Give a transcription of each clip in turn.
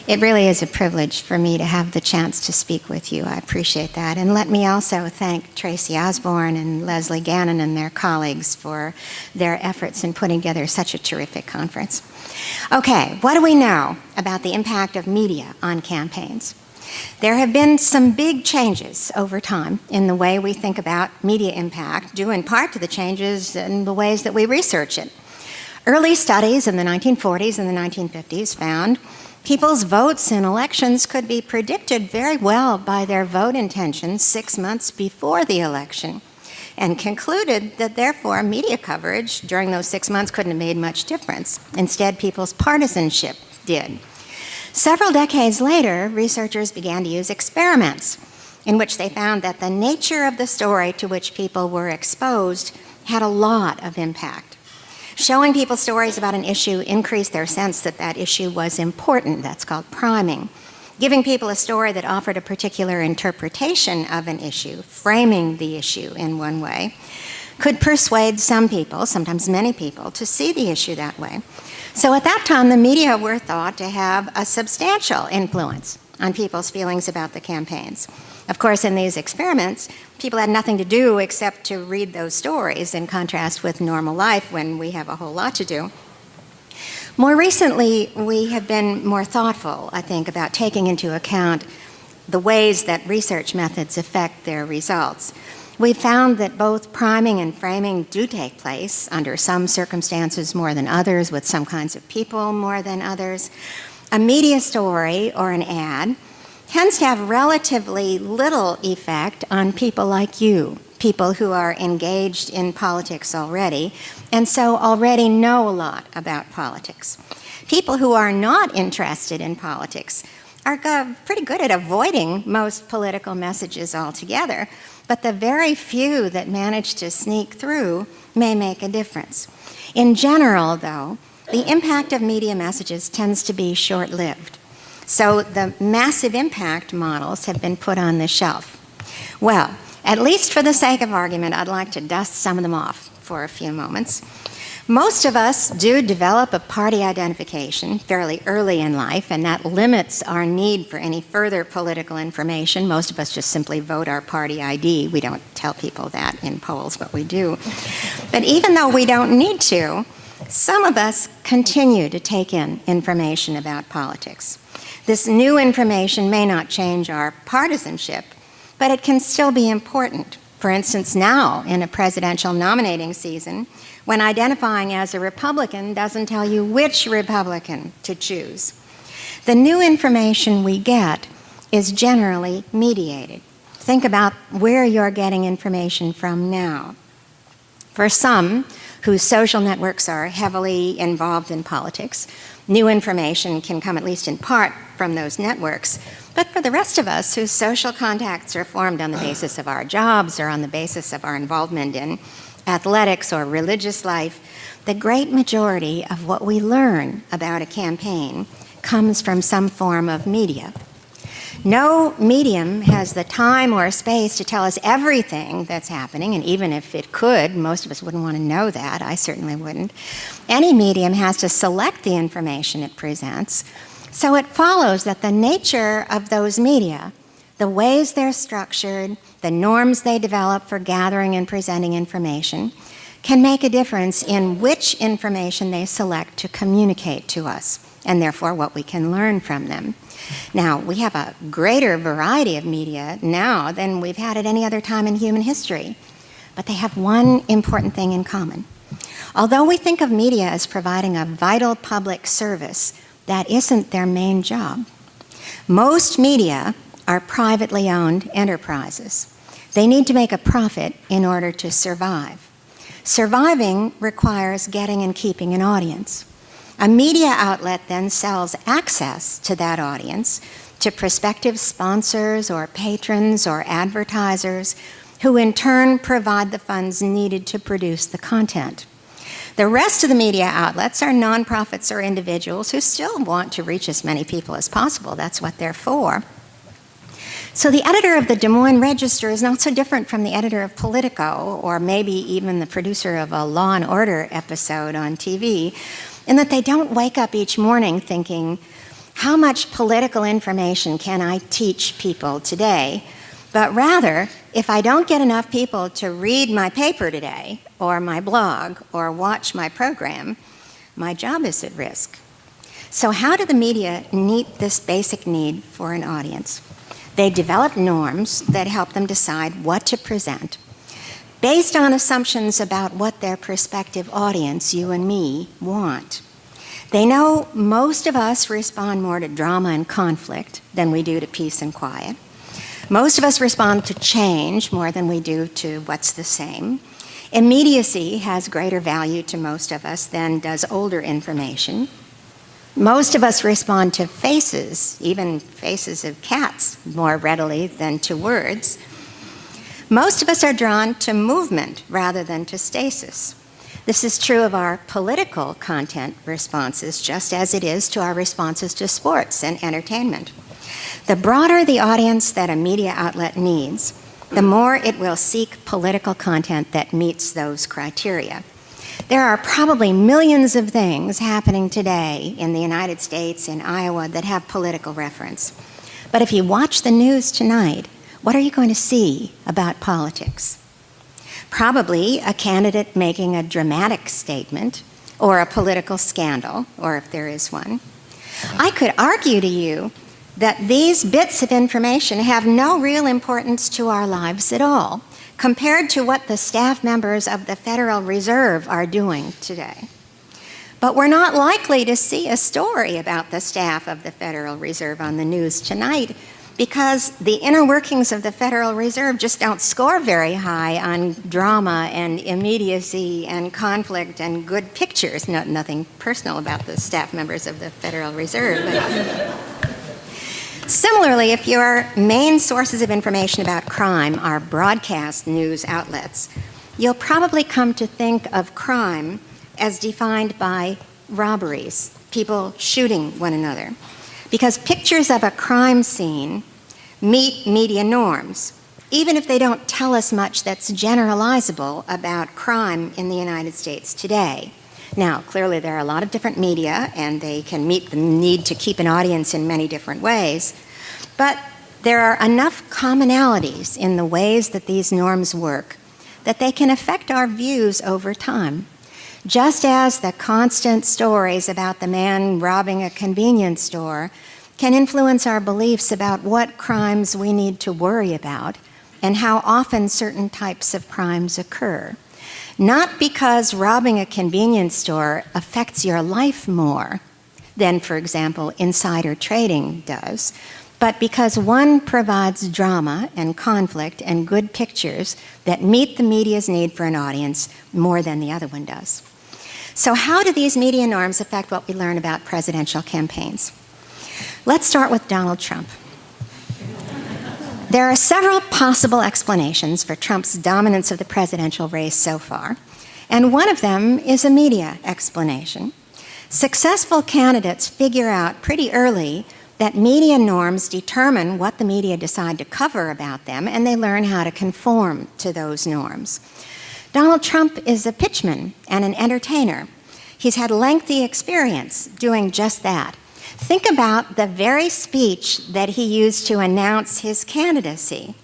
It really is a privilege for me to have the chance to speak with you. I appreciate that. And let me also thank Tracy Osborne and Leslie Gannon and their colleagues for their efforts in putting together such a terrific conference. Okay, what do we know about the impact of media on campaigns? There have been some big changes over time in the way we think about media impact, due in part to the changes in the ways that we research it. Early studies in the 1940s and the 1950s found people's votes in elections could be predicted very well by their vote intentions 6 months before the election, and concluded that therefore media coverage during those 6 months couldn't have made much difference. Instead, people's partisanship did. Several decades later, researchers began to use experiments in which they found that the nature of the story to which people were exposed had a lot of impact. Showing people stories about an issue increased their sense that that issue was important. That's called priming. Giving people a story that offered a particular interpretation of an issue, framing the issue in one way, could persuade some people, sometimes many people, to see the issue that way. So at that time, the media were thought to have a substantial influence on people's feelings about the campaigns. Of course, in these experiments, people had nothing to do except to read those stories, in contrast with normal life when we have a whole lot to do. More recently, we have been more thoughtful, I think, about taking into account the ways that research methods affect their results. We found that both priming and framing do take place under some circumstances more than others, with some kinds of people more than others. A media story or an ad tends to have relatively little effect on people like you, people who are engaged in politics already, and so already know a lot about politics. People who are not interested in politics are pretty good at avoiding most political messages altogether, but the very few that manage to sneak through may make a difference. In general, though, the impact of media messages tends to be short-lived. So the massive impact models have been put on the shelf. Well, at least for the sake of argument, I'd like to dust some of them off for a few moments. Most of us do develop a party identification fairly early in life, and that limits our need for any further political information. Most of us just simply vote our party ID. We don't tell people that in polls, but we do. But even though we don't need to, some of us continue to take in information about politics. This new information may not change our partisanship, but it can still be important. For instance, now in a presidential nominating season, when identifying as a Republican doesn't tell you which Republican to choose. The new information we get is generally mediated. Think about where you're getting information from now. For some whose social networks are heavily involved in politics, new information can come at least in part from those networks. But for the rest of us whose social contacts are formed on the basis of our jobs or on the basis of our involvement in athletics or religious life, the great majority of what we learn about a campaign comes from some form of media. No medium has the time or space to tell us everything that's happening, and even if it could, most of us wouldn't want to know that. I certainly wouldn't. Any medium has to select the information it presents, so it follows that the nature of those media, the ways they're structured, the norms they develop for gathering and presenting information, can make a difference in which information they select to communicate to us, and therefore what we can learn from them. Now, we have a greater variety of media now than we've had at any other time in human history, but they have one important thing in common. Although we think of media as providing a vital public service, that isn't their main job. Most media are privately owned enterprises. They need to make a profit in order to survive. Surviving requires getting and keeping an audience. A media outlet then sells access to that audience to prospective sponsors or patrons or advertisers who in turn provide the funds needed to produce the content. The rest of the media outlets are nonprofits or individuals who still want to reach as many people as possible. That's what they're for. So the editor of the Des Moines Register is not so different from the editor of Politico, or maybe even the producer of a Law and Order episode on TV, in that they don't wake up each morning thinking, how much political information can I teach people today, but rather, if I don't get enough people to read my paper today, or my blog, or watch my program, my job is at risk. So how do the media meet this basic need for an audience? They develop norms that help them decide what to present, based on assumptions about what their prospective audience, you and me, want. They know most of us respond more to drama and conflict than we do to peace and quiet. Most of us respond to change more than we do to what's the same. Immediacy has greater value to most of us than does older information. Most of us respond to faces, even faces of cats, more readily than to words. Most of us are drawn to movement rather than to stasis. This is true of our political content responses, just as it is to our responses to sports and entertainment. The broader the audience that a media outlet needs, the more it will seek political content that meets those criteria. There are probably millions of things happening today in the United States, in Iowa, that have political reference. But if you watch the news tonight, what are you going to see about politics? Probably a candidate making a dramatic statement, or a political scandal, or if there is one. I could argue to you that these bits of information have no real importance to our lives at all, compared to what the staff members of the Federal Reserve are doing today. But we're not likely to see a story about the staff of the Federal Reserve on the news tonight, because the inner workings of the Federal Reserve just don't score very high on drama and immediacy and conflict and good pictures. Nothing personal about the staff members of the Federal Reserve. Similarly, if your main sources of information about crime are broadcast news outlets, you'll probably come to think of crime as defined by robberies, people shooting one another, because pictures of a crime scene meet media norms, even if they don't tell us much that's generalizable about crime in the United States today. Now, clearly there are a lot of different media, and they can meet the need to keep an audience in many different ways, but there are enough commonalities in the ways that these norms work that they can affect our views over time. Just as the constant stories about the man robbing a convenience store can influence our beliefs about what crimes we need to worry about and how often certain types of crimes occur. Not because robbing a convenience store affects your life more than, for example, insider trading does, but because one provides drama and conflict and good pictures that meet the media's need for an audience more than the other one does. So how do these media norms affect what we learn about presidential campaigns? Let's start with Donald Trump. There are several possible explanations for Trump's dominance of the presidential race so far, and one of them is a media explanation. Successful candidates figure out pretty early that media norms determine what the media decide to cover about them, and they learn how to conform to those norms. Donald Trump is a pitchman and an entertainer. He's had lengthy experience doing just that. Think about the very speech that he used to announce his candidacy.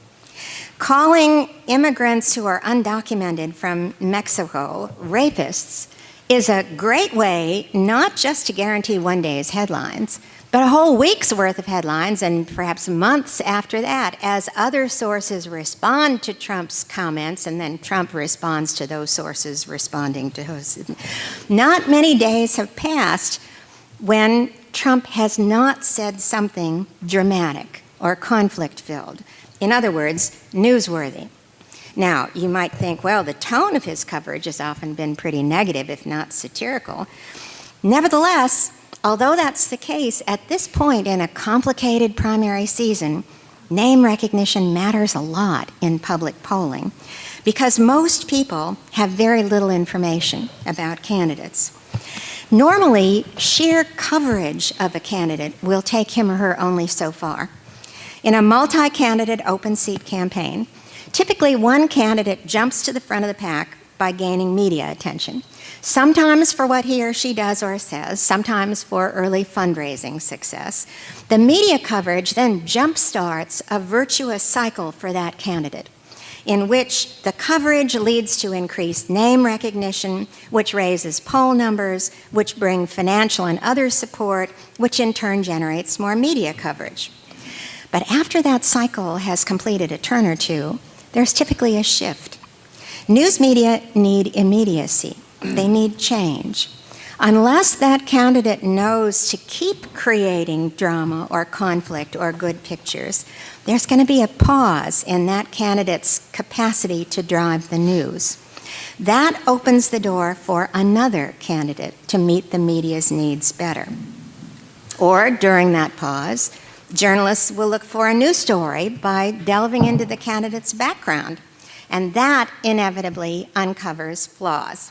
Calling immigrants who are undocumented from Mexico rapists is a great way not just to guarantee one day's headlines, but a whole week's worth of headlines, and perhaps months after that, as other sources respond to Trump's comments, and then Trump responds to those sources responding to those. Not many days have passed when Trump has not said something dramatic or conflict-filled. In other words, newsworthy. Now, you might think, well, the tone of his coverage has often been pretty negative, if not satirical. Nevertheless, although that's the case, at this point in a complicated primary season, name recognition matters a lot in public polling because most people have very little information about candidates. Normally, sheer coverage of a candidate will take him or her only so far. In a multi-candidate open seat campaign, typically one candidate jumps to the front of the pack by by gaining media attention, sometimes for what he or she does or says, sometimes for early fundraising success. The media coverage then jumpstarts a virtuous cycle for that candidate, in which the coverage leads to increased name recognition, which raises poll numbers, which bring financial and other support, which in turn generates more media coverage. But after that cycle has completed a turn or two, there's typically a shift. News media need immediacy. They need change. Unless that candidate knows to keep creating drama or conflict or good pictures, there's going to be a pause in that candidate's capacity to drive the news. That opens the door for another candidate to meet the media's needs better. Or during that pause, journalists will look for a new story by delving into the candidate's background, and that inevitably uncovers flaws.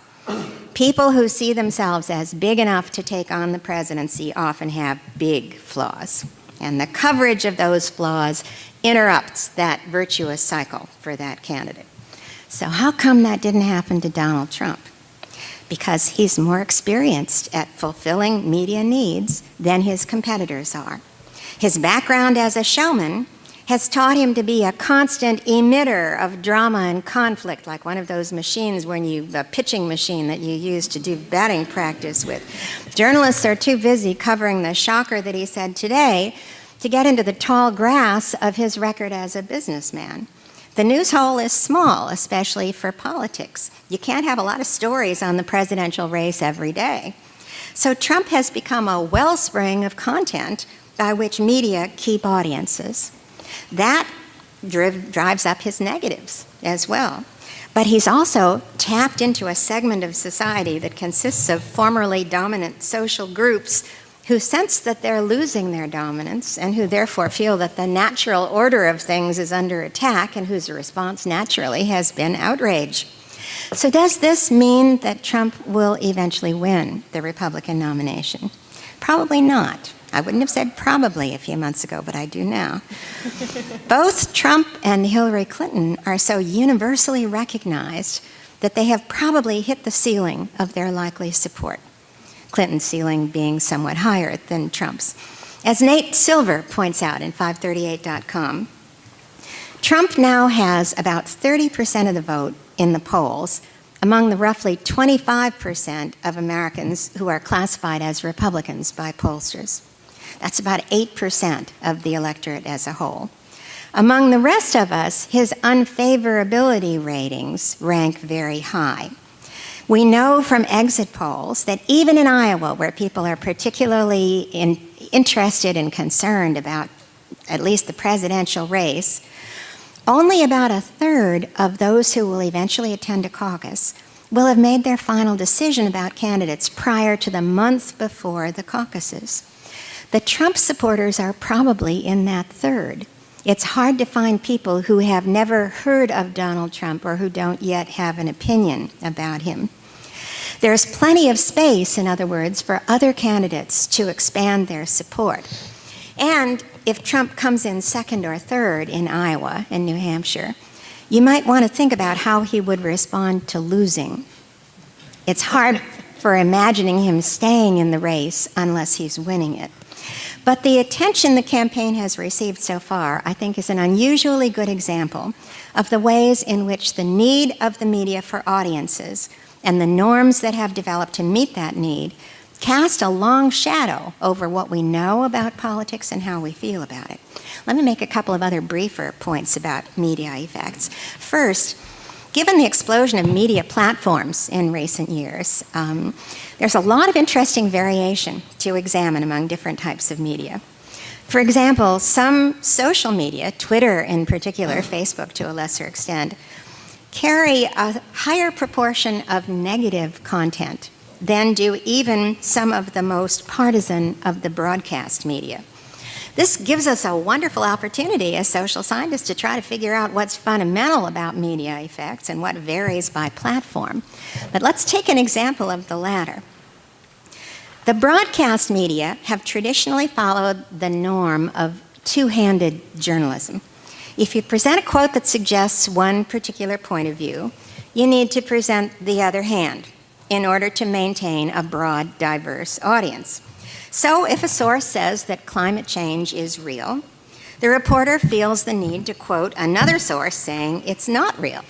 People who see themselves as big enough to take on the presidency often have big flaws, and the coverage of those flaws interrupts that virtuous cycle for that candidate. So how come that didn't happen to Donald Trump? Because he's more experienced at fulfilling media needs than his competitors are. His background as a showman has taught him to be a constant emitter of drama and conflict, like one of those machines the pitching machine that you use to do batting practice with. Journalists are too busy covering the shocker that he said today to get into the tall grass of his record as a businessman. The news hole is small, especially for politics. You can't have a lot of stories on the presidential race every day. So Trump has become a wellspring of content by which media keep audiences. That drives up his negatives as well. But he's also tapped into a segment of society that consists of formerly dominant social groups who sense that they're losing their dominance and who therefore feel that the natural order of things is under attack and whose response naturally has been outrage. So does this mean that Trump will eventually win the Republican nomination? Probably not. I wouldn't have said probably a few months ago, but I do now. Both Trump and Hillary Clinton are so universally recognized that they have probably hit the ceiling of their likely support, Clinton's ceiling being somewhat higher than Trump's. As Nate Silver points out in 538.com, Trump now has about 30% of the vote in the polls among the roughly 25% of Americans who are classified as Republicans by pollsters. That's about 8% of the electorate as a whole. Among the rest of us, his unfavorability ratings rank very high. We know from exit polls that even in Iowa, where people are particularly interested and concerned about at least the presidential race, only about a third of those who will eventually attend a caucus will have made their final decision about candidates prior to the month before the caucuses. The Trump supporters are probably in that third. It's hard to find people who have never heard of Donald Trump or who don't yet have an opinion about him. There's plenty of space, in other words, for other candidates to expand their support. And if Trump comes in second or third in Iowa and New Hampshire, you might want to think about how he would respond to losing. It's hard for imagining him staying in the race unless he's winning it. But the attention the campaign has received so far, I think, is an unusually good example of the ways in which the need of the media for audiences and the norms that have developed to meet that need cast a long shadow over what we know about politics and how we feel about it. Let me make a couple of other briefer points about media effects. First, given the explosion of media platforms in recent years, there's a lot of interesting variation to examine among different types of media. For example, some social media, Twitter in particular, Facebook to a lesser extent, carry a higher proportion of negative content than do even some of the most partisan of the broadcast media. This gives us a wonderful opportunity as social scientists to try to figure out what's fundamental about media effects and what varies by platform. But let's take an example of the latter. The broadcast media have traditionally followed the norm of two-handed journalism. If you present a quote that suggests one particular point of view, You need to present the other hand in order to maintain a broad, diverse audience. So if a source says that climate change is real, the reporter feels the need to quote another source saying it's not real.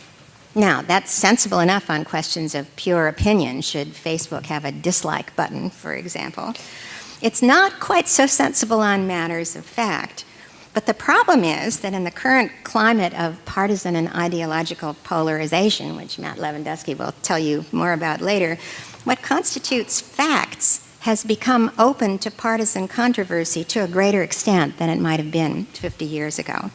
Now, that's sensible enough on questions of pure opinion, should Facebook have a dislike button, for example. It's not quite so sensible on matters of fact. But the problem is that in the current climate of partisan and ideological polarization, which Matt Lewandowski will tell you more about later, what constitutes facts has become open to partisan controversy to a greater extent than it might have been 50 years ago.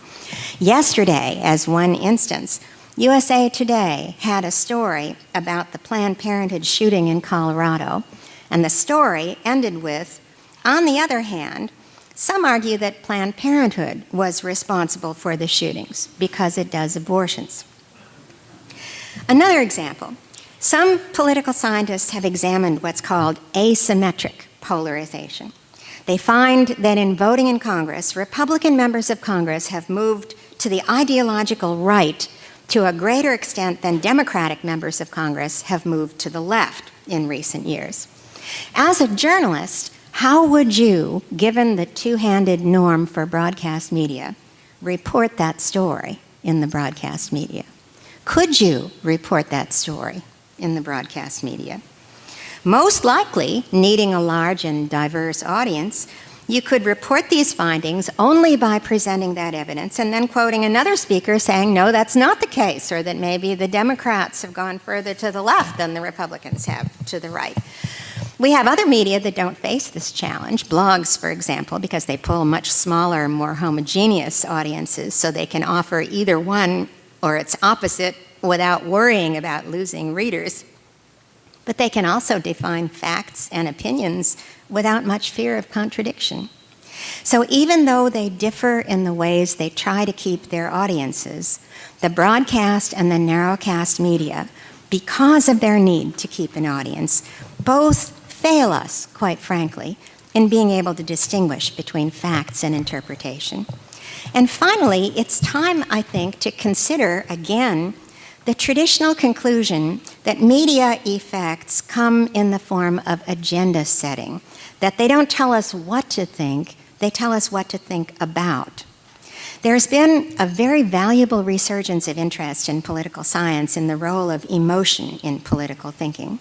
Yesterday, as one instance, USA Today had a story about the Planned Parenthood shooting in Colorado, and the story ended with, on the other hand, some argue that Planned Parenthood was responsible for the shootings because it does abortions. Another example, some political scientists have examined what's called asymmetric polarization. They find that in voting in Congress, Republican members of Congress have moved to the ideological right to a greater extent than Democratic members of Congress have moved to the left in recent years. As a journalist, how would you, given the two-handed norm for broadcast media, report that story in the broadcast media? Could you report that story in the broadcast media? Most likely, needing a large and diverse audience, you could report these findings only by presenting that evidence and then quoting another speaker saying, no, that's not the case, or that maybe the Democrats have gone further to the left than the Republicans have to the right. We have other media that don't face this challenge, blogs, for example, because they pull much smaller, more homogeneous audiences, so they can offer either one or its opposite without worrying about losing readers. But they can also define facts and opinions without much fear of contradiction. So even though they differ in the ways they try to keep their audiences, the broadcast and the narrowcast media, because of their need to keep an audience, both fail us, quite frankly, in being able to distinguish between facts and interpretation. And finally, it's time, I think, to consider again the traditional conclusion that media effects come in the form of agenda setting, that they don't tell us what to think, they tell us what to think about. There's been a very valuable resurgence of interest in political science in the role of emotion in political thinking.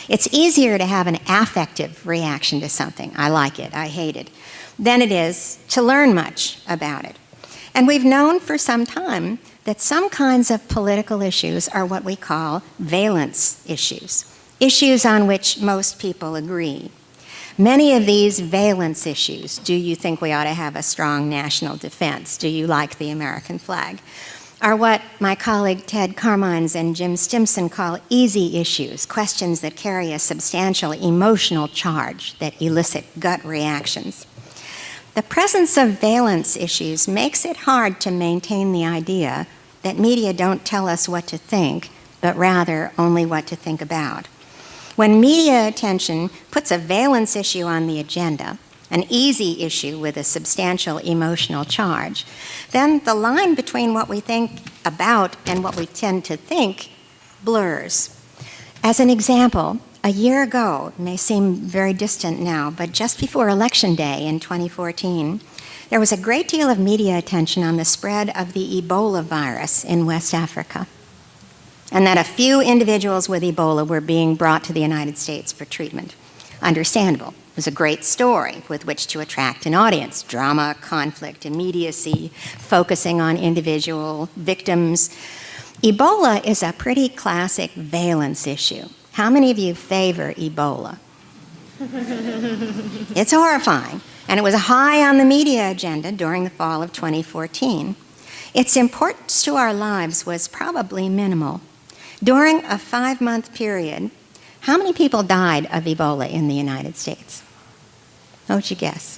It's easier to have an affective reaction to something, I like it, I hate it, than it is to learn much about it. And we've known for some time that some kinds of political issues are what we call valence issues, issues on which most people agree. Many of these valence issues, do you think we ought to have a strong national defense? Do you like the American flag? Are what my colleague Ted Carmines and Jim Stimson call easy issues, questions that carry a substantial emotional charge that elicit gut reactions. The presence of valence issues makes it hard to maintain the idea that media don't tell us what to think, but rather only what to think about. When media attention puts a valence issue on the agenda, an easy issue with a substantial emotional charge, then the line between what we think about and what we tend to think blurs. As an example, a year ago, it may seem very distant now, but just before Election Day in 2014, there was a great deal of media attention on the spread of the Ebola virus in West Africa, and that a few individuals with Ebola were being brought to the United States for treatment. Understandable. It was a great story with which to attract an audience. Drama, conflict, immediacy, focusing on individual victims. Ebola is a pretty classic valence issue. How many of you favor Ebola? It's horrifying, and it was high on the media agenda during the fall of 2014. Its importance to our lives was probably minimal. During a 5-month period, how many people died of Ebola in the United States? What would you guess?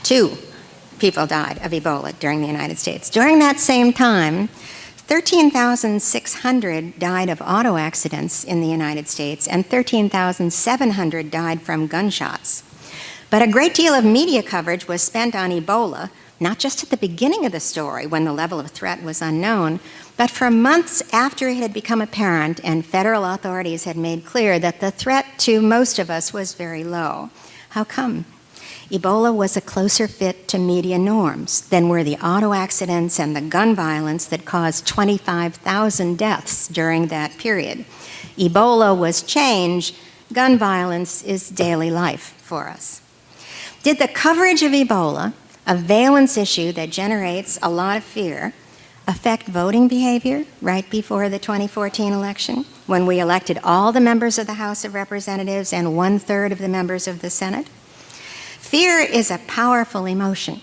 2 people died of Ebola during the United States. During that same time, 13,600 died of auto accidents in the United States, and 13,700 died from gunshots. But a great deal of media coverage was spent on Ebola not just at the beginning of the story when the level of threat was unknown, but for months after it had become apparent and federal authorities had made clear that the threat to most of us was very low. How come? Ebola was a closer fit to media norms than were the auto accidents and the gun violence that caused 25,000 deaths during that period. Ebola was change, gun violence is daily life for us. Did the coverage of Ebola, a valence issue that generates a lot of fear, affect voting behavior right before the 2014 election, when we elected all the members of the House of Representatives and 1/3 of the members of the Senate? Fear is a powerful emotion.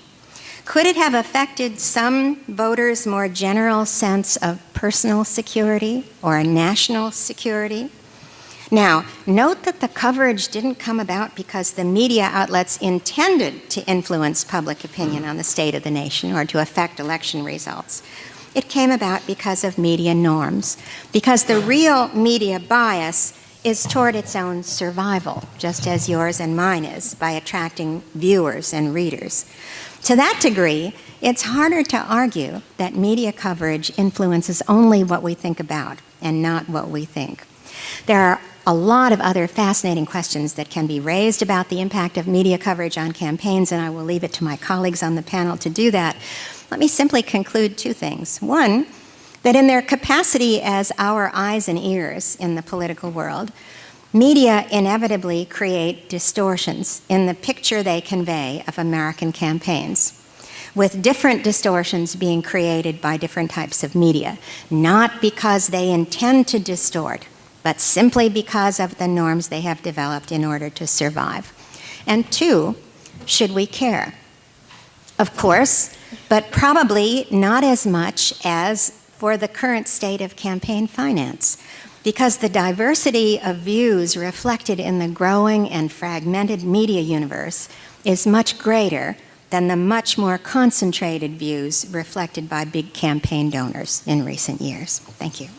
Could it have affected some voters' more general sense of personal security or national security? Now, note that the coverage didn't come about because the media outlets intended to influence public opinion on the state of the nation or to affect election results. It came about because of media norms, because the real media bias is toward its own survival, just as yours and mine is, by attracting viewers and readers. To that degree, it's harder to argue that media coverage influences only what we think about and not what we think. There are a lot of other fascinating questions that can be raised about the impact of media coverage on campaigns, and I will leave it to my colleagues on the panel to do that. Let me simply conclude two things. One, that in their capacity as our eyes and ears in the political world, media inevitably create distortions in the picture they convey of American campaigns, with different distortions being created by different types of media, not because they intend to distort, but simply because of the norms they have developed in order to survive. And two, should we care? Of course, but probably not as much as for the current state of campaign finance, because the diversity of views reflected in the growing and fragmented media universe is much greater than the much more concentrated views reflected by big campaign donors in recent years. Thank you.